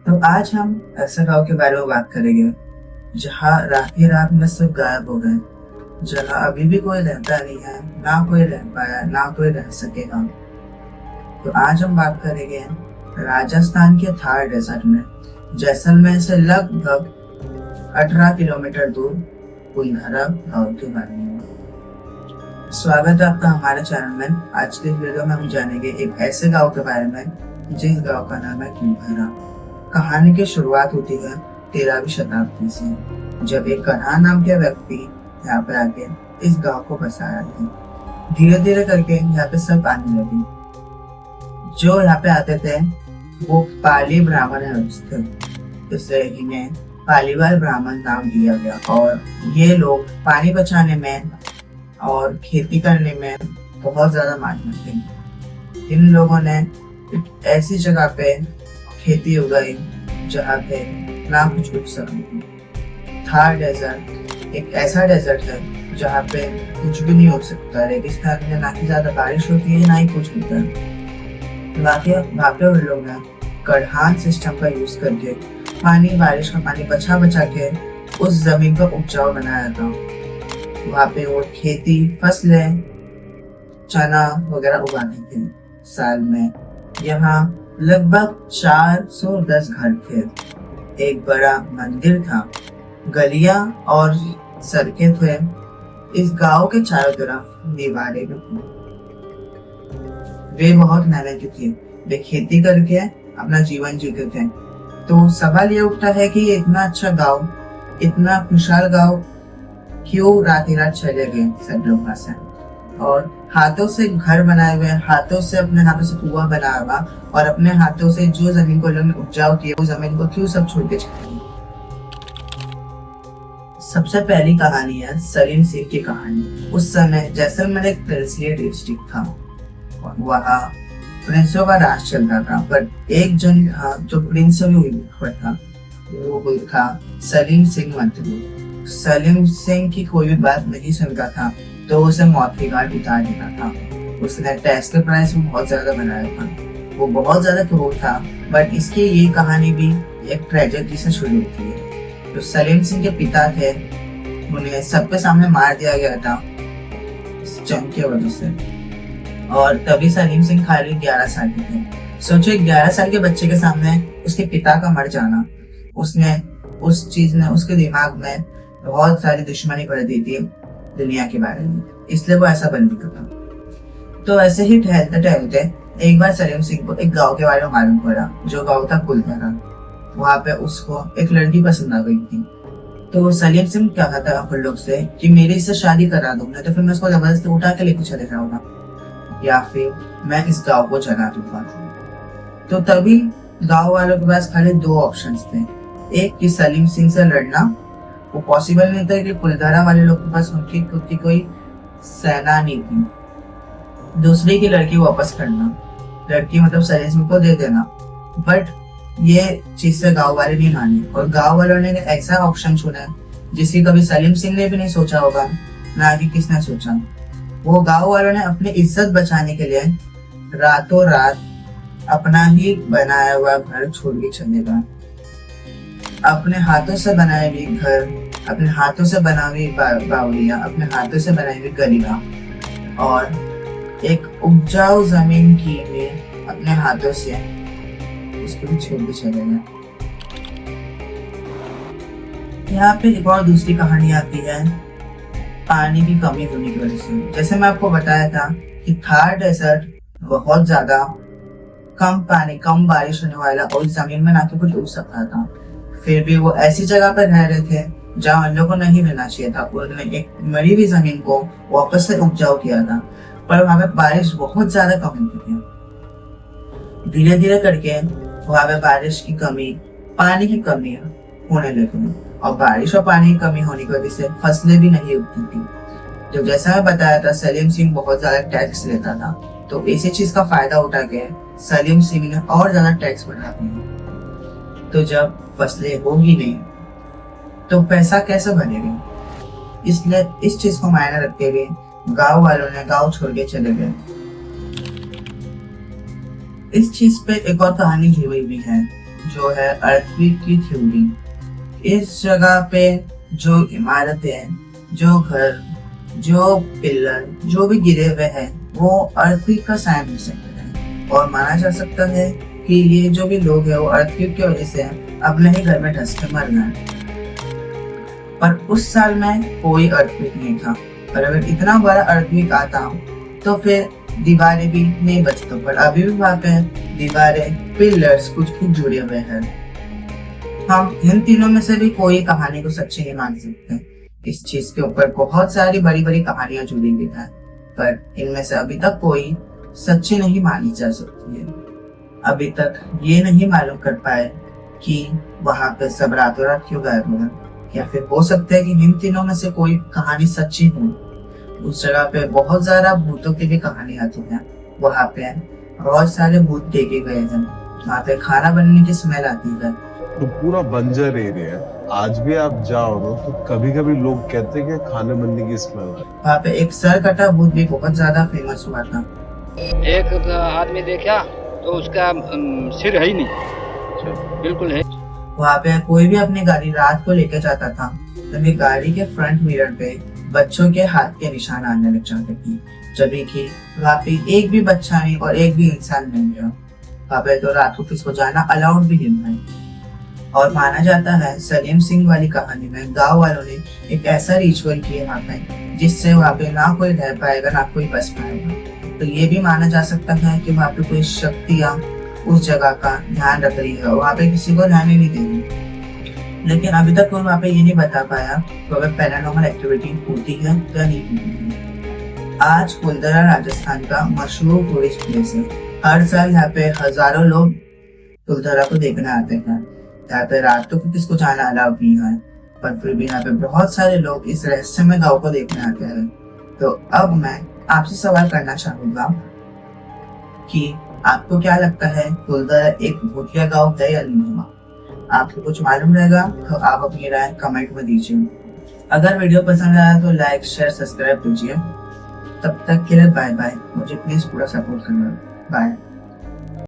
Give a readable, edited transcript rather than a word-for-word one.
तो आज हम ऐसे गांव के बारे में बात करेंगे जहाँ रात ही रात में सब गायब हो गए, जहाँ अभी भी कोई रहता नहीं है, ना कोई रह पाया ना कोई रह सकेगा। तो आज हम बात करेंगे राजस्थान के थार डेजर्ट में, जैसलमेर से लगभग 18 किलोमीटर दूर कुलधरा गाँव के बारे में। स्वागत है आपका हमारे चैनल में। आज के वीडियो में हम जानेंगे एक ऐसे गांव के बारे में जिस गांव का नाम है कुलधरा। कहानी की शुरुआत होती है 13वीं शताब्दी से, जब एक कन्हा नाम के व्यक्ति यहाँ पे आके इस गांव को बसाया था। धीरे धीरे करके यहाँ पे सब आने लगे। जो यहाँ पे आते थे वो पाली ब्राह्मण है, इसलिए इन्हें पालीवाल ब्राह्मण नाम दिया गया। और ये लोग पानी बचाने में और खेती करने में बहुत ज्यादा माहिर थे। इन लोगों ने एक ऐसी जगह पे खेती उगाई जहाँ पे ना कुछ उग सके। थार डेजर्ट एक ऐसा डेजर्ट है जहाँ पे कुछ भी नहीं हो सकता। रेगिस्तान में ना ही ज्यादा बारिश होती है ना ही कुछ होता है। वहाँ पे उन लोग ने कड़हान सिस्टम का यूज करके बारिश का पानी बचा बचा के उस जमीन को उपजाऊ बनाया था। वहाँ पे वो खेती फसलें चना वगैरह उगाते थे साल में। यहाँ लगभग 410 घर थे। एक बड़ा मंदिर था, गलियां और सड़कें थे। इस गांव के चारों तरफ दीवारें भी थी। वे बहुत मेहनती थे। वे खेती करके अपना जीवन जीते थे। तो सवाल ये उठता है कि इतना अच्छा गांव, इतना खुशहाल गांव क्यों रात ही रात चले गए सब लोग वहां से। और हाथों से घर बनाए हुए, हाथों से अपने हाथों से कुआं बनाया हुआ और अपने हाथों से जो जमीन को लोगों ने उपजाऊ किया वो जमीन को क्यों सब छोड़ के चले गए। सबसे पहली कहानी है सलीम सिंह की कहानी। उस समय जैसलमेर एक प्रिंसली डिस्ट्रिक्ट था। वहाँ प्रिंसों का राज चलता था, पर एक जन था जो प्रिंस भी हुआ था। वो था सलीम सिंह मंत्री। सलीम सिंह की कोई भी बात नहीं सुनता था तो उसे मौत की घाट उतार देता था। उसने टैक्स के प्राइस में बहुत ज्यादा बनाया था। वो बहुत ज्यादा क्रूर था। बट इसकी ये कहानी भी एक ट्रेजेडी से शुरू होती है। जो सलीम सिंह के पिता थे उन्हें सबके सामने मार दिया गया था इस जंग की वजह से। और तभी सलीम सिंह खाली 11 साल के थे। सोचो 11 साल के बच्चे के सामने उसके पिता का मर जाना, उस चीज ने उसके दिमाग में बहुत सारी दुश्मनी कर दी थी दुनिया के बारे में, इसलिए वो ऐसा बन गया था। तो ऐसे ही टहलते टहलते एक बार सलीम सिंह को एक गांव के बारे में मालूम पड़ा, जो गांव था कुलधरा। वहां पे उसको एक लड़की पसंद आ गई थी। तो सलीम सिंह क्या कहता है लोग से कि मेरी इससे शादी करा दो, नहीं तो फिर मैं उसको जबरदस्ती उठा के लेके चले जाऊंगा या फिर मैं इस गाँव को जला दूंगा। तो तभी गाँव वालों के पास खाली 2 ऑप्शंस थे। एक कि सलीम सिंह से लड़ना, वो पॉसिबल नहीं था कि कुलधरा वाले लोग के पास उनकी खुद की कोई सेना नहीं थी। दूसरी की लड़की वापस करना, लड़की मतलब सलीम सिंह को दे देना। बट ये चीज से गांव वाले नहीं माने और गांव वालों ने ऐसा ऑप्शन चुना जिसकी कभी सलीम सिंह ने भी नहीं सोचा होगा, ना कि किसने सोचा। वो गांव वालों ने अपनी इज्जत बचाने के लिए रातों रात अपना ही बनाया हुआ घर छोड़ के चले गए। अपने हाथों से बनाए हुए घर, अपने हाथों से बनाई हुई बावड़ियां, अपने हाथों से बनाई हुई गलियां और एक उपजाऊ जमीन की में अपने हाथों से उसको भी छोड़ के चले गए। यहाँ पे एक और दूसरी कहानी आती है पानी की कमी होने की वजह से। जैसे मैं आपको बताया था कि थार डेजर्ट बहुत ज्यादा कम पानी, कम बारिश होने वाला और जमीन में ना तो कुछ उग सकता था। फिर भी वो ऐसी जगह पर रह रहे थे जहाँ उन लोगों को नहीं रहना चाहिए था। उन्होंने एक मरी हुई जमीन को वापस से उपजाऊ किया था, पर वहां पे बारिश बहुत ज्यादा कम होती थी। धीरे धीरे करके वहां पे बारिश की कमी, पानी की कमी होने लगी और बारिश और पानी की कमी होने की वजह से फसलें भी नहीं उगती थी। जो जैसा मैं बताया था सलीम सिंह बहुत ज्यादा टैक्स लेता था, तो इसी चीज का फायदा उठा के सलीम सिंह ने और ज्यादा टैक्स बढ़ा दिया। तो जब फसलें होगी नहीं तो पैसा कैसे बनेगा, इसलिए इस चीज को मायने रखते हुए गांव वालों ने गांव छोड़ के चले गए। इस चीज पे एक और कहानी जुड़ी हुई भी है। जो है अर्थक्वेक की थ्योरी। इस जगह पे जो इमारतें, जो घर, जो पिलर, जो भी गिरे हुए हैं वो अर्थक्वेक का साइन हो सकते हैं और माना जा सकता है कि ये जो भी लोग हैं वो अर्थक्वेक की वजह से अपने ही घर में धंस के मर गए। पर उस साल में कोई अर्थक्वेक नहीं था, और अगर इतना बड़ा अर्थक्वेक आता तो फिर दीवारें भी नहीं बचती, पर अभी भी वहाँ पे दीवारें, पिलर्स कुछ कुछ जुड़े हुए हैं। हम इन तीनों में से भी कोई कहानी को सच्ची नहीं मान सकते। इस चीज के ऊपर बहुत सारी बड़ी बड़ी कहानियां जुड़ी हुई हैं, पर इनमें से अभी तक कोई सच्ची नहीं मानी जा सकती है। अभी तक ये नहीं मालूम कर पाए कि वहां पे सब रातों रात क्यों गायब हुआ, या फिर हो सकता है कि इन तीनों में से कोई कहानी सच्ची हो। उस जगह पे बहुत ज्यादा भूतों की भी कहानी आती है। वहाँ पे बहुत सारे भूत देखे गए हैं, वहाँ पे खाना बनने की स्मेल आती है। तो पूरा बंजर एरिया है, आज भी आप जाओ ना तो कभी कभी लोग कहते हैं कि खाने बनने की स्मेल है। वहाँ पे एक सर कटा भूत भी बहुत ज्यादा फेमस हुआ था। एक आदमी देखा तो उसका सिर है ही नहीं, बिल्कुल है। वहाँ पे कोई भी अपनी गाड़ी रात को लेकर जाता था तो गाड़ी के फ्रंट मिरर पे बच्चों के हाथ के निशान आने लग जाते थे, जबकि कि वहाँ पे एक भी बच्चा नहीं और एक भी इंसान नहीं था। वहाँ पे तो रात को किसी को जाना अलाउड भी नहीं है। और माना जाता है सलीम सिंह वाली कहानी में गांव वालों ने एक ऐसा रिचुअल किया वहाँ पे जिससे वहाँ पे ना कोई रह पाएगा ना कोई बच पाएगा। तो ये भी माना जा सकता है कि वहाँ पे कोई शक्तियाँ उस जगह का ध्यान रख रही है और वहाँ पे किसी को रहने नहीं दे रही। लेकिन अभी तक कोई वहाँ पे ये नहीं बता पाया कि वहाँ पैरानॉर्मल एक्टिविटी होती है या नहीं होती है। आज कुलधरा राजस्थान का मशहूर टूरिस्ट प्लेस है। हर साल यहाँ पे हजारों लोग कुलधरा को देखने आते हैं। यहाँ पे रातों को किसको जाना अलाउ नहीं है, पर फिर भी यहाँ पे बहुत सारे लोग इस रहस्यमय गांव को देखने आते हैं। तो अब मैं आपसे सवाल करना चाहूंगा कि आपको क्या लगता है कुलधरा एक भूतिया गांव है या नहीं हुआ? आपको कुछ मालूम रहेगा तो आप अपनी राय कमेंट में दीजिए। अगर वीडियो पसंद आया तो लाइक, शेयर, सब्सक्राइब कीजिए। तब तक के लिए बाय बाय। मुझे प्लीज पूरा सपोर्ट करना। बाय।